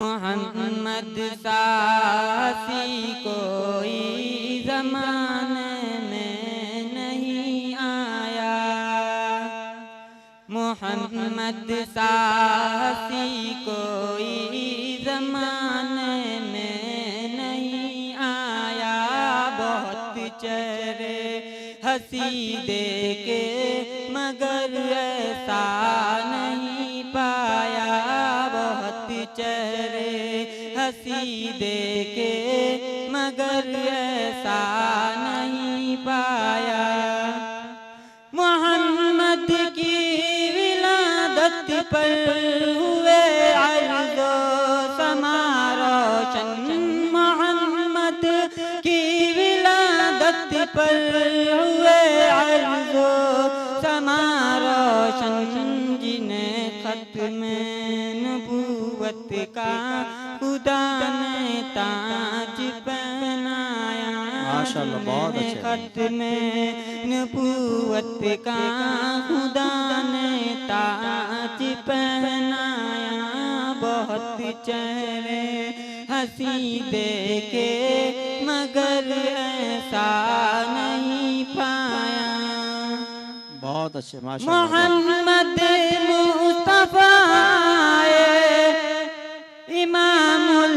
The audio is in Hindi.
मोहम्मद सासी कोई ज़माने में नहीं आया। मोहम्मद सासी कोई ज़माने में नहीं आया। बहुत चेहरे हंसी देके मगर ऐसा नहीं पाया। बहुत चेहरे हंसी देके मगर ऐसा नहीं पाया। मोहम्मद की विलादत पर हुए अर्ज़ो समा रोशन। मोहम्मद की विलादत पर हुए अर्ज़ो समा रोशन। जिन्हें ख़त्म नबूवत का खुदा ने ताज पहनाया। माशाअल्लाह, बहुत अच्छे। ख़त्म नबूवत का खुदा ने ताज पहनाया। बहुत चेहरे हंसी देके मगर ऐसा नहीं पाया। बहुत अच्छे माशाअल्लाह। मोहम्मद मुस्तफ़ा इमामुल